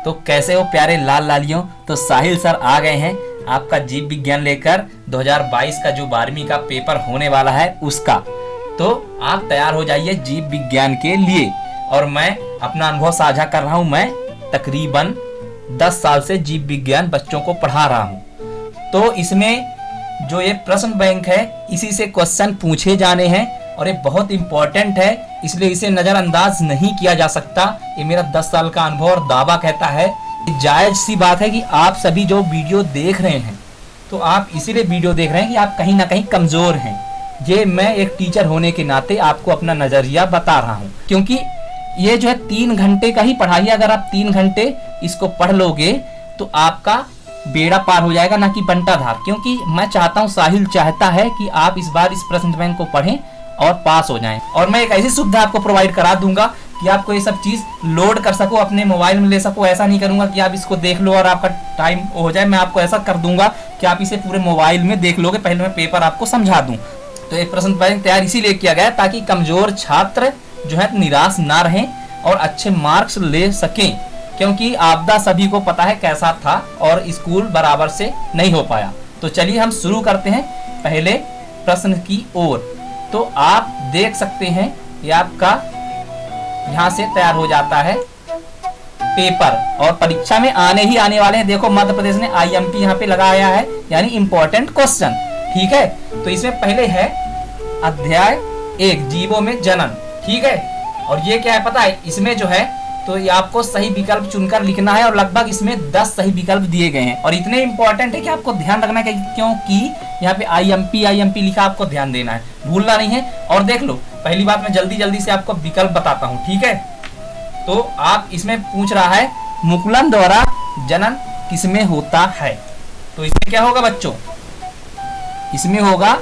तो कैसे हो प्यारे लाल लालियों। तो साहिल सर आ गए हैं आपका जीव विज्ञान लेकर 2022 का जो 12वीं का पेपर होने वाला है उसका। तो आप तैयार हो जाइए जीव विज्ञान के लिए। और मैं अपना अनुभव साझा कर रहा हूं। मैं तकरीबन 10 साल से जीव विज्ञान बच्चों को पढ़ा रहा हूं। तो इसमें जो ये प्रश्न बैंक है इसी से क्वेश्चन पूछे जाने हैं और ये बहुत इंपॉर्टेंट है, इसलिए इसे नजरअंदाज नहीं किया जा सकता। ये मेरा 10 साल का अनुभव और दावा कहता है। जायज सी बात है कि आप सभी जो वीडियो देख रहे हैं तो आप इसीलिए वीडियो देख रहे हैं कि आप कहीं ना कहीं कमजोर हैं। ये मैं एक टीचर होने के नाते आपको अपना नजरिया बता रहा हूँ, क्योंकि ये जो है 3 घंटे का ही पढ़ाई। अगर आप 3 घंटे इसको पढ़ लोगे तो आपका बेड़ा पार हो जाएगा, ना कि बंटाधार। क्योंकि मैं चाहता हूँ, साहिल चाहता है कि आप इस बार इस प्रश्न बैंक को पढ़ें और पास हो जाएं। और मैं एक ऐसी सुविधा आपको प्रोवाइड करा दूंगा कि आपको ये सब चीज लोड कर सको, अपने मोबाइल में ले सको। ऐसा नहीं करूंगा कि आप इसको देख लो और आपका टाइम हो जाए। मैं आपको ऐसा कर दूंगा कि आप इसे पूरे मोबाइल में देख लोगे। पहले मैं पेपर आपको समझा दूं। तो एक प्रश्न बैंक तैयार इसीलिए किया गया ताकि कमजोर छात्र जो है निराश ना रहें और अच्छे मार्क्स ले सकें। क्योंकि आपदा सभी को पता है कैसा था और स्कूल बराबर से नहीं हो पाया। तो चलिए हम शुरू करते हैं पहले प्रश्न की ओर। तो आप देख सकते हैं ये आपका यहाँ से तैयार हो जाता है पेपर और परीक्षा में आने वाले हैं। देखो मध्य प्रदेश ने IMP यहाँ पे लगाया है, यानी इंपॉर्टेंट क्वेश्चन। ठीक है, तो इसमें पहले है अध्याय 1 जीवों में जनन। ठीक है, और ये क्या है पता है, इसमें जो है तो ये आपको सही विकल्प चुनकर लिखना है और लगभग इसमें 10 सही विकल्प दिए गए हैं। और इतने इंपॉर्टेंट है कि आपको ध्यान रखना है क्योंकि यहाँ पे IMP लिखा, आपको ध्यान देना है, भूलना नहीं है। और देख लो, पहली बात मैं जल्दी से आपको विकल्प बताता हूँ। ठीक है, तो आप इसमें पूछ रहा है मुकुलन द्वारा जनन किसमें होता है। तो इसमें क्या होगा बच्चों, इसमें होगा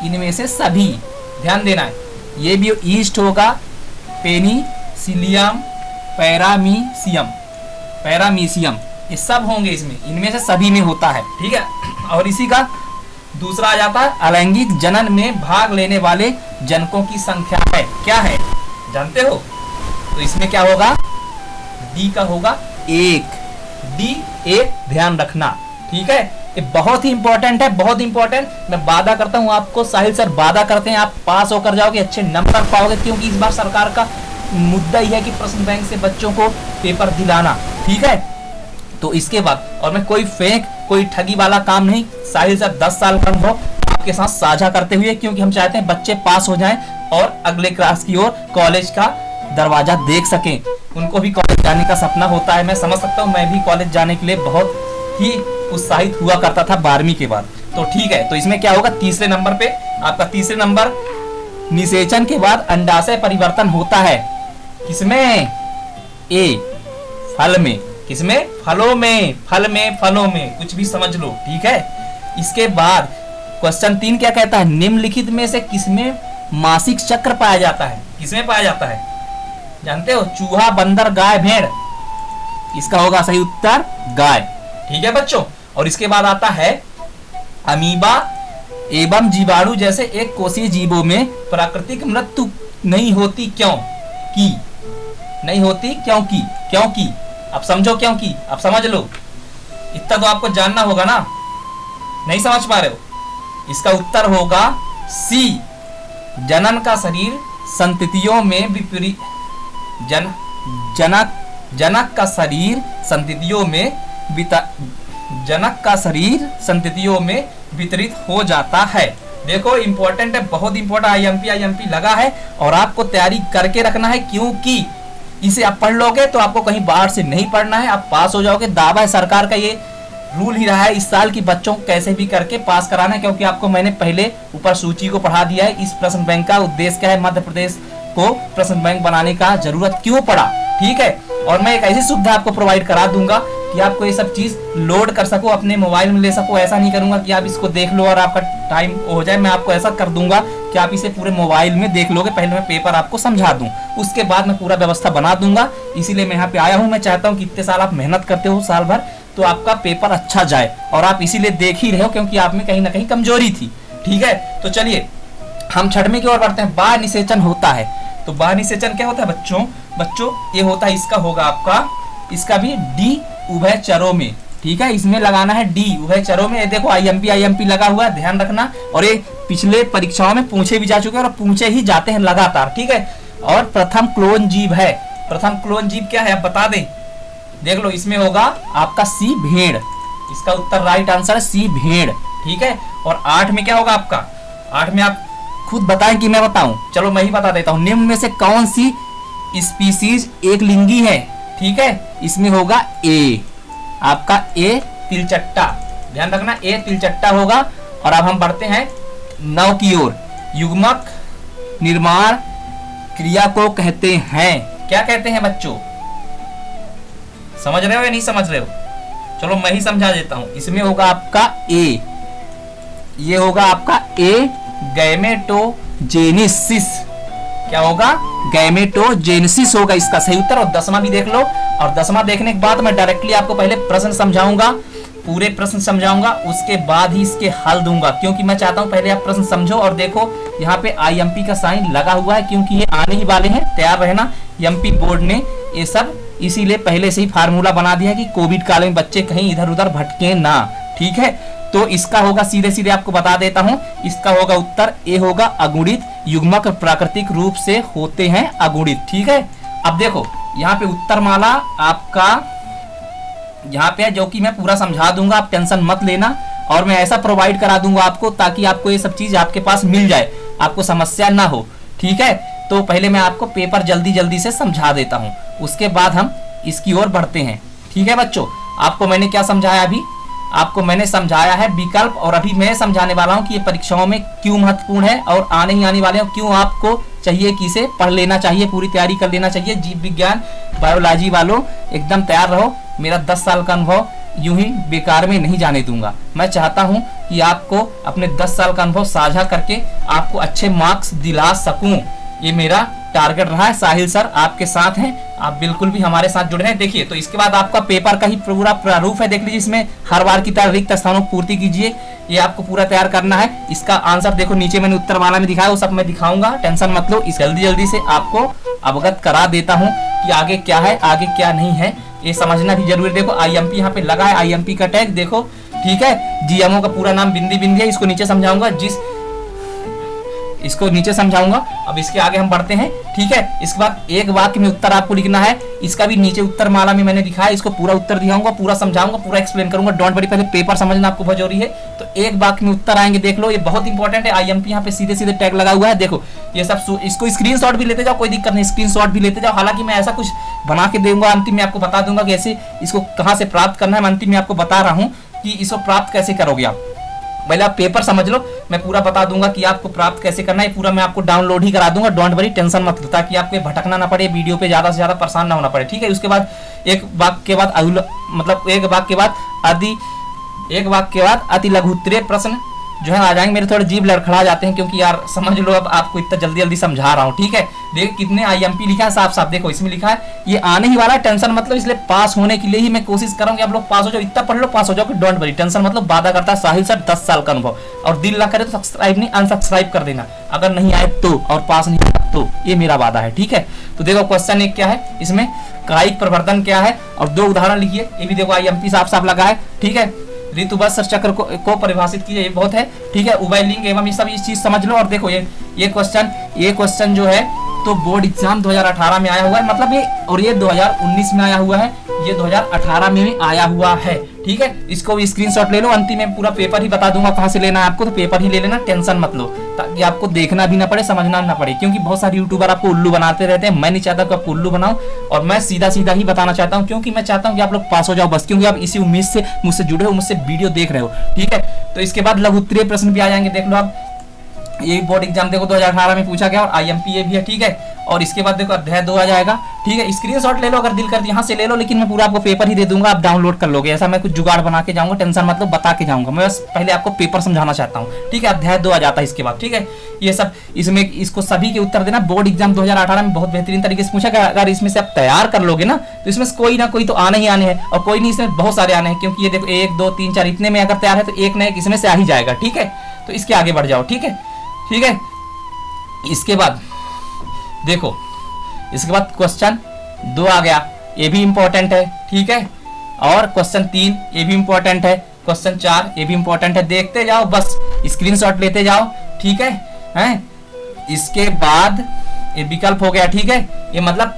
इनमें से सभी। ध्यान देना है, ये भी ईस्ट होगा, पेनिसिलियम, पैरामीशियम, ये सब होंगे इसमें, इनमें से सभी में होता है। ठीक है, और इसी का दूसरा आ जाता है अलैंगिक जनन में भाग लेने वाले जनकों की संख्या है। क्या है जानते हो? तो इसमें क्या होगा, डी का होगा 1, डी 1 ध्यान रखना। ठीक है, ये बहुत ही इंपॉर्टेंट है, बहुत इंपॉर्टेंट। मैं वादा करता हूं आपको, साहिल सर वादा करते हैं आप पास होकर जाओगे, अच्छे नंबर पाओगे। क्योंकि इस बार सरकार का मुद्दा ही है कि प्रश्न बैंक से बच्चों को पेपर दिलाना। ठीक है, तो इसके बाद और मैं कोई ठगी वाला काम नहीं, साहिल सर 10 साल का अनुभव आपके साथ साझा करते हुए, क्योंकि हम चाहते हैं बच्चे पास हो जाएं और अगले क्लास की ओर कॉलेज का दरवाजा देख सकें। उनको भी कॉलेज जाने का सपना होता है, मैं समझ सकता हूँ। मैं भी कॉलेज जाने के लिए बहुत ही उत्साहित हुआ करता था 12वीं के बाद। तो ठीक है, तो इसमें क्या होगा, तीसरे नंबर पे आपका तीसरे नंबर, निषेचन के बाद अंडाशय परिवर्तन होता है किसमें, ए फल में। किसमें, फलों में, फलों में, कुछ भी समझ लो। ठीक है, इसके बाद क्वेश्चन 3 क्या कहता है, निम्नलिखित में से किसमें मासिक चक्र पाया जाता है। किसमें पाया जाता है जानते हो, चूहा, बंदर, गाय, भेड़। इसका होगा सही उत्तर गाय। ठीक है बच्चों, और इसके बाद आता है अमीबा एवं जीवाणु जैसे एक कोषीय जीवों में प्राकृतिक मृत्यु नहीं होती क्योंकि नहीं होती क्योंकि अब समझो, क्योंकि अब समझ लो, इतना तो आपको जानना होगा ना, नहीं समझ पा रहे हो। इसका उत्तर होगा सी, जनन का शरीर संततियों में विपरीत, जनक का शरीर संततियों में वितरित हो जाता है। देखो इंपॉर्टेंट है, बहुत इंपॉर्टेंट। IMP लगा है और आपको तैयारी करके रखना है, क्योंकि इसे आप पढ़ लोगे तो आपको कहीं बाहर से नहीं पढ़ना है, आप पास हो जाओगे। दावा है सरकार का, ये रूल ही रहा है इस साल की बच्चों को कैसे भी करके पास कराना है। क्योंकि आपको मैंने पहले ऊपर सूची को पढ़ा दिया है। इस प्रश्न बैंक का उद्देश्य क्या है, मध्य प्रदेश को प्रश्न बैंक बनाने का जरूरत क्यों पड़ा। ठीक है, और मैं एक ऐसी सुविधा आपको प्रोवाइड करा दूंगा कि आपको ये सब चीज लोड कर सको, अपने मोबाइल में ले सको। ऐसा नहीं करूंगा कि आप इसको देख लो और आपका टाइम हो जाए। मैं आपको ऐसा कर दूंगा कि आप इसे पूरे मोबाइल में देख लोगे। पहले मैं पेपर आपको समझा दूं, उसके बाद मैं पूरा व्यवस्था बना दूंगा। इसीलिए मैं यहाँ पे आया हूँ। मैं चाहता हूँ कि इतने साल आप मेहनत करते हो साल भर, तो आपका पेपर अच्छा जाए। और आप इसीलिए देख ही रहे हो क्योंकि आप में कहीं ना कहीं कमजोरी थी। ठीक है, तो चलिए हम 6वीं की ओर बढ़ते हैं। बाह्य निषेचन होता है। तो बाह्य निषेचन क्या होता है बच्चों, बच्चों ये होता है, इसका होगा आपका, इसका भी डी उभयचरों में, ठीक है, इसमें लगाना है डी उभयचरों में। ये देखो आईएमपी लगा हुआ है, ध्यान रखना। और ये पिछले परीक्षाओं में पूछे भी जा चुके हैं और पूछे ही जाते हैं लगातार, ठीक है। और प्रथम क्लोन जीव है, प्रथम क्लोन जीव क्या है आप बता दें, देख लो, इसमें होगा आपका सी भेड़, इसका उत्तर राइट आंसर है सी भेड़, ठीक है। और 8 में क्या होगा आपका, 8 में आप खुद बताएं कि मैं बताऊं, चलो मैं ही बता देता हूं। निम्न में से कौन सी स्पीसीज एक लिंगी है, ठीक है, इसमें होगा ए, आपका ए तिलचट्टा, ध्यान रखना ए तिलचट्टा होगा। और अब हम बढ़ते हैं 9 की ओर। युग्मक निर्माण क्रिया को कहते हैं, क्या कहते हैं बच्चों, समझ रहे हो या नहीं समझ रहे हो? चलो मैं ही समझा देता हूं। इसमें होगा आपका ए, ये होगा आपका ए गैमेटोजेनेसिस, क्या होगा, गैमेटोजेनेसिस होगा इसका सही उत्तर। और 10वां भी देख लो। और 10वां देखने के बाद मैं डायरेक्टली आपको पहले प्रश्न समझाऊंगा, पूरे प्रश्न समझाऊंगा, उसके बाद ही इसके हल दूंगा, क्योंकि मैं चाहता हूं पहले आप प्रश्न समझो। और देखो यहाँ पे आईएमपी का साइन लगा हुआ है, क्योंकि ये आने ही वाले हैं, तैयार रहना। एमपी बोर्ड ने ये सब इसीलिए पहले से ही फार्मूला बना दिया कि कोविड काल में बच्चे कहीं इधर उधर भटके ना, ठीक है। तो इसका होगा, सीधे सीधे आपको बता देता हूं, इसका होगा उत्तर ए होगा अगुणित। युग्मक प्राकृतिक रूप से होते हैं अगुणित, ठीक है। अब देखो यहाँ पे उत्तर माला आपका यहाँ पे है, जो कि मैं पूरा समझा दूंगा, आप टेंशन मत लेना। और मैं ऐसा प्रोवाइड करा दूंगा आपको, ताकि आपको ये सब चीज आपके पास मिल जाए, आपको समस्या ना हो, ठीक है। तो पहले मैं आपको पेपर जल्दी जल्दी से समझा देता हूं, उसके बाद हम इसकी ओर बढ़ते हैं, ठीक है बच्चों। आपको मैंने क्या समझाया, अभी आपको मैंने समझाया है विकल्प, और अभी मैं समझाने वाला हूं कि ये परीक्षाओं में क्यों महत्वपूर्ण है और आने ही आने वाले हैं, क्यों आपको चाहिए कि इसे पढ़ लेना चाहिए, पूरी तैयारी कर लेना चाहिए। जीव विज्ञान बायोलॉजी वालों एकदम तैयार रहो, मेरा 10 साल का अनुभव यूं ही बेकार में नहीं जाने दूंगा। मैं चाहता हूं कि आपको अपने 10 साल का अनुभव साझा करके आपको अच्छे मार्क्स दिला सकूं, ये मेरा टारगेट रहा है। साहिल सर आपके साथ हैं, आप बिल्कुल भी हमारे साथ जुड़े हैं। देखिए तो इसके बाद आपका पेपर का ही पूरा प्रारूप है, देख लीजिए, इसमें हर बार की तरह रिक्त स्थानों की पूर्ति कीजिए, ये आपको पूरा तैयार करना है। इसका आंसर देखो नीचे मैंने उत्तर वाला में दिखाया, वो सब मैं दिखाऊंगा, टेंशन मत लो। इस जल्दी जल्दी से आपको अवगत करा देता हूँ कि आगे क्या है आगे क्या नहीं है, ये समझना भी जरूरी। देखो आईएमपी यहाँ पे लगा है, आईएमपी का टैग देखो, ठीक है। जीएमओ का पूरा नाम बिंदी बिंदी है, इसको नीचे समझाऊंगा, इसको नीचे समझाऊंगा। अब इसके आगे हम बढ़ते हैं, ठीक है। इसके बाद एक वाक्य में उत्तर आपको लिखना है, इसका भी नीचे उत्तर माला में मैंने दिखाया, इसको पूरा उत्तर दिखाऊंगा, पूरा समझाऊंगा, पूरा एक्सप्लेन करूंगा। डोंट वरी, पहले पेपर समझना आपको बहुत जरूरी है। तो एक वाक्य में उत्तर आएंगे, देख लो, ये बहुत इंपॉर्टेंट है। आईएमपी यहाँ पे सीधे सीधे टैग लगा हुआ है, देखो ये सब, इसको स्क्रीनशॉट भी लेते जाओ, कोई दिक्कत नहीं, स्क्रीनशॉट भी लेते जाओ। हालांकि मैं ऐसा कुछ बना के दूंगा, अंतिम में आपको बता दूंगा कि ऐसे इसको कहाँ से प्राप्त करना है। मैं अंतिम में आपको बता रहा हूँ कि इसको प्राप्त कैसे करोगे आप, पहले आप पेपर समझ लो, मैं पूरा बता दूंगा कि आपको प्राप्त कैसे करना है। पूरा मैं आपको डाउनलोड ही करा दूंगा, डोंट वरी, टेंशन मत लो, ताकि आपको भटकना ना पड़े, वीडियो पे ज्यादा से ज्यादा परेशान ना होना पड़े, ठीक है। उसके बाद एक वाक्य के बाद अति लघुत्तरीय प्रश्न जो है आ जाएंगे। मेरे थोड़े जीभ लड़खड़ा जाते हैं, क्योंकि यार समझ लो, अब आपको इतना जल्दी जल्दी समझा रहा हूँ, ठीक है। देखो कितने आईएमपी लिखा है, साफ साफ देखो, इसमें लिखा है ये आने ही वाला है, टेंशन मतलब, इसलिए पास होने के लिए ही मैं कोशिश करूंगी आप लोग पास हो जाओ, इतना पढ़ लो पास हो जाओ, डोंट वरी, टेंशन मतलब। वादा करता है साहिल सर 10 साल का अनुभव, और दिल ना करे तो सब्सक्राइब नहीं अनसब्सक्राइब कर देना, अगर नहीं आए तो, और पास नहीं आए तो, ये मेरा वादा है, ठीक है। तो देखो क्वेश्चन एक क्या है, इसमें कायिक प्रवर्धन क्या है, और 2 उदाहरण लिखिए, ये भी देखो आईएमपी साफ साफ लगा है, ठीक है। ऋतुबद्ध चक्र को परिभाषित कीजिए, ये बहुत है, ठीक है। उभयलिंग एवं ये सब इस चीज समझ लो। और देखो ये क्वेश्चन जो है तो बोर्ड एग्जाम 2018 में आया हुआ है, मतलब ये, और ये 2019 में आया हुआ है, ये 2018 में भी आया हुआ है, ठीक है। इसको भी स्क्रीनशॉट ले लो, अंतिम में पूरा पेपर ही बता दूंगा कहां से लेना है आपको, तो पेपर ही ले लेना, टेंशन मत लो, ताकि आपको देखना भी ना पड़े, समझना ना पड़े, क्योंकि बहुत सारे यूट्यूबर आपको उल्लू बनाते रहते हैं। मैं नहीं चाहता कि आपको उल्लू बनाऊं, और मैं सीधा सीधा ही बताना चाहता हूं, क्योंकि मैं चाहता हूं कि आप लोग पास हो जाओ बस, क्योंकि आप इसी उम्मीद से मुझसे जुड़े हो, मुझसे वीडियो देख रहे हो, ठीक है। तो इसके बाद लघु उत्तरीय प्रश्न भी आ जाएंगे, देख लो आप, ये बोर्ड एग्जाम देखो 2018 में पूछा गया, और आईएमपी ये भी है, ठीक है। और इसके बाद देखो अध्याय 2 आ जाएगा, ठीक है। स्क्रीनशॉट ले लो अगर दिल कर, यहाँ से ले लो, लेकिन मैं पूरा आपको पेपर ही दे दूंगा, आप डाउनलोड कर लोगे, ऐसा मैं कुछ जुगाड़ बना के जाऊंगा, टेंशन मतलब बता के जाऊंगा, मैं बस पहले आपको पेपर समझाना चाहता हूँ, ठीक है। अध्याय 2 आ जाता है इसके बाद, ठीक है। ये सब इसमें, इसको सभी के उत्तर देना। बोर्ड एग्जाम 2018 में बहुत बेहतरीन तरीके से पूछा गया, अगर इसमें से आप तैयार कर लोगे ना, तो इसमें कोई ना कोई तो आने ही आने हैं, और कोई नहीं, इसमें बहुत सारे आने हैं, क्योंकि ये देखो 1 2 3 4 इतने में अगर तैयार है तो एक ना एक इसमें से आ ही जाएगा, ठीक है। तो इसके आगे बढ़ जाओ, ठीक है, ठीक है। इसके बाद देखो, इसके बाद क्वेश्चन 2 आ गया, ये भी इंपॉर्टेंट है, ठीक है। और क्वेश्चन 3 ये भी इंपॉर्टेंट है, क्वेश्चन 4 ये भी इंपॉर्टेंट है। देखते जाओ, बस स्क्रीनशॉट लेते जाओ, ठीक है, हैं। इसके बाद ये विकल्प हो गया, ठीक है। ये मतलब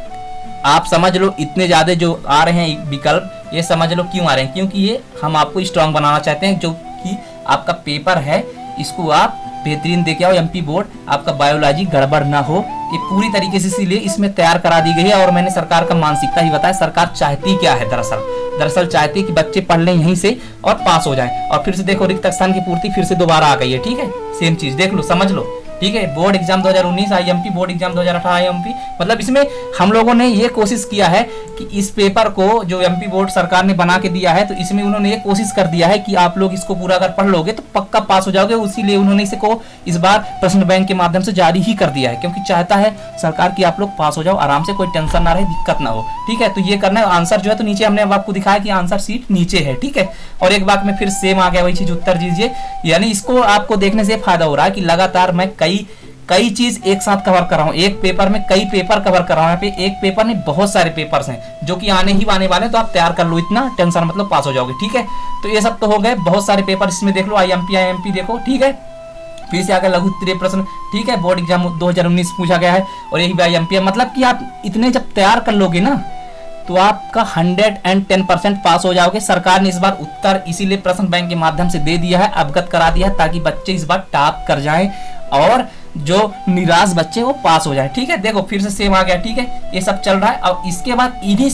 आप समझ लो इतने ज्यादा जो आ रहे हैं विकल्प, ये समझ लो क्यों आ रहे हैं, क्योंकि ये हम आपको स्ट्रांग बनाना चाहते हैं। जो कि आपका पेपर है इसको आप बेहतरीन देके आओ, एमपी बोर्ड आपका बायोलॉजी गड़बड़ ना हो, ये पूरी तरीके से इसीलिए इसमें तैयार करा दी गई है। और मैंने सरकार का मानसिकता ही बताया, सरकार चाहती क्या है, दरअसल चाहती है कि बच्चे पढ़ लें यहीं से और पास हो जाएं। और फिर से देखो रिक्त स्थान की पूर्ति फिर से दोबारा आ गई है, ठीक है। सेम चीज देख लो, समझ लो, ठीक है। Board exam 2019 IMP, board exam 2018 IMP, मतलब इसमें हम लोगों ने ये कोशिश किया है कि इस पेपर को जो एमपी बोर्ड सरकार ने बना के दिया है, तो इसमें उन्होंने ये कोशिश कर दिया है कि आप लोग इसको पूरा अगर पढ़ लोगे तो पक्का पास हो जाओगे। इसीलिए उन्होंने इसको इस बार प्रश्न बैंक के माध्यम से जारी ही कर दिया है, क्योंकि चाहता है सरकार की आप लोग पास हो जाओ आराम से, कोई टेंशन ना रहे, दिक्कत ना हो, ठीक है। तो ये करना है। आंसर जो है तो नीचे हमने अब आपको दिखाया कि आंसर सीट नीचे है, ठीक है। और एक बात में फिर सेम आ गया, वही चीज उत्तर दीजिए। यानी इसको आपको देखने से फायदा हो रहा है कि लगातार मैं कई चीज एक साथ कवर कर रहा हूँ, एक पेपर में कई पेपर कवर कर रहा हूँ। यहाँ पे एक पेपर नहीं बहुत सारे पेपर्स हैं जो कि आने वाले हैं, तो आप तैयार कर लो, इतना टेंशन मतलब पास हो जाओगे, ठीक है। तो ये सब तो हो गए, बहुत सारे पेपर इसमें देख लो, आईएमपी देखो, ठीक है। फिर से आगे लघु उत्तरीय प्रश्न, ठीक है, बोर्ड एग्जाम 2019 पूछा गया है और यही भी आईएमपी है। मतलब कि आप इतने जब तैयार कर लोगे ना तो आपका 110% पास हो जाओगे। सरकार ने इस बार उत्तर इसीलिए प्रश्न बैंक के माध्यम से दे दिया है, अवगत करा दिया है, ताकि बच्चे इस बार टॉप कर जाएं और जो निराश बच्चे वो पास हो जाए, ठीक है। देखो फिर से सेम आ गया, ठीक है। ये सब चल रहा है। और इसके बाद इन्हीं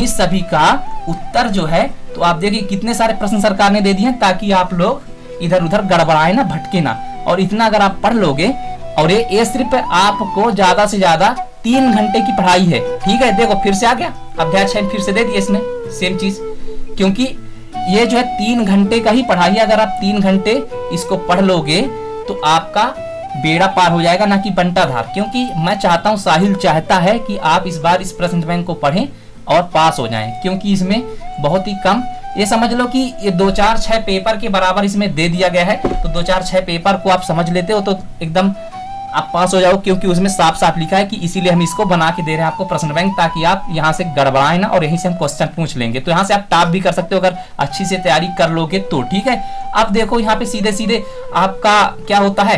सभी का उत्तर जो है, तो आप देखिए कितने सारे प्रश्न सरकार ने दे दिए हैं, ताकि आप लोग इधर उधर गड़बड़ाए ना, भटके ना। और इतना अगर आप पढ़ लोगे, और ये सिर्फ आपको ज्यादा से ज्यादा 3 घंटे की पढ़ाई है, ठीक है। देखो फिर से आ गया, अध्याय 6 फिर से दे दिया इसने सेम चीज, क्योंकि ये जो है 3 घंटे का ही पढ़ाई है। अगर आप 3 घंटे इसको पढ़ लोगे तो आपका बेड़ा पार हो जाएगा, ना कि बंटाधार। क्योंकि मैं चाहता हूं, साहिल चाहता है कि आप इस बार इस प्रश्न बैंक को पढ़ें और पास हो जाएं, क्योंकि इसमें बहुत ही कम, ये समझ लो कि ये 2 4 6 पेपर के बराबर इसमें दे दिया गया है। तो 2 4 6 पेपर को आप समझ लेते हो तो एकदम आप पास हो जाओ, क्योंकि उसमें साफ साफ लिखा है कि इसीलिए हम इसको बना के दे रहे हैं आपको प्रश्न बैंक, ताकि आप यहाँ से गड़बड़ाएं ना, और यहीं से हम क्वेश्चन पूछ लेंगे। तो यहाँ से आप टॉप भी कर सकते हो अगर अच्छी से तैयारी कर लोगे तो, ठीक है। अब देखो यहाँ पे सीधे सीधे आपका क्या होता है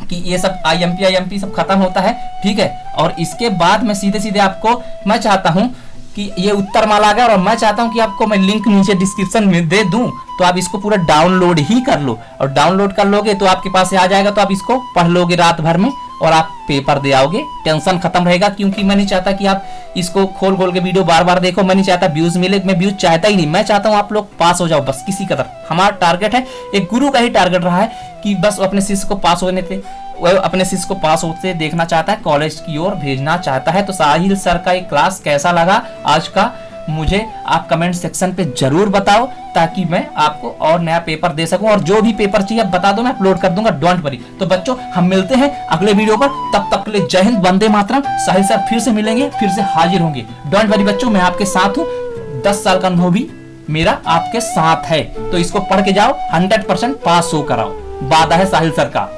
कि ये सब आईएमपी सब खत्म होता है, ठीक है। और इसके बाद मैं सीधे सीधे आपको, मैं चाहता हूँ कि ये उत्तर माला आ गया, और मैं चाहता हूं कि आपको मैं लिंक नीचे डिस्क्रिप्शन में दे दूं, तो आप इसको पूरा डाउनलोड ही कर लो। और डाउनलोड कर लोगे तो आपके पास आ जाएगा, तो आप इसको पढ़ लोगे रात भर में और आप पेपर दे आओगे, टेंशन खत्म रहेगा। क्योंकि मैं नहीं चाहता कि आप इसको खोल खोल के वीडियो बार बार देखो, मैं नहीं चाहता व्यूज मिले, मैं व्यूज चाहता ही नहीं, मैं चाहता हूँ आप लोग पास हो जाओ, बस किसी कदर। हमारा टारगेट है, एक गुरु का ही टारगेट रहा है कि बस अपने शिष्य को पास होने थे, वह अपने शिष्य को पास होते देखना चाहता है, कॉलेज की ओर भेजना चाहता है। तो साहिल सर का एक क्लास कैसा लगा आज का, मुझे आप कमेंट सेक्शन पे जरूर बताओ, ताकि मैं आपको और नया पेपर दे सकूं। और जो भी पेपर चाहिए बता दो, मैं अपलोड कर दूंगा, डोंट वरी। तो बच्चों हम मिलते हैं अगले वीडियो पर, तब तक के लिए जय हिंद, वंदे मातरम। साहिल सर फिर से मिलेंगे, फिर से हाजिर होंगे, डोंट वरी बच्चों, मैं आपके साथ हूँ। 10 साल का अनुभव भी मेरा आपके साथ है, तो इसको पढ़ के जाओ, 100% पास हो कराओ, वादा है साहिल सर का।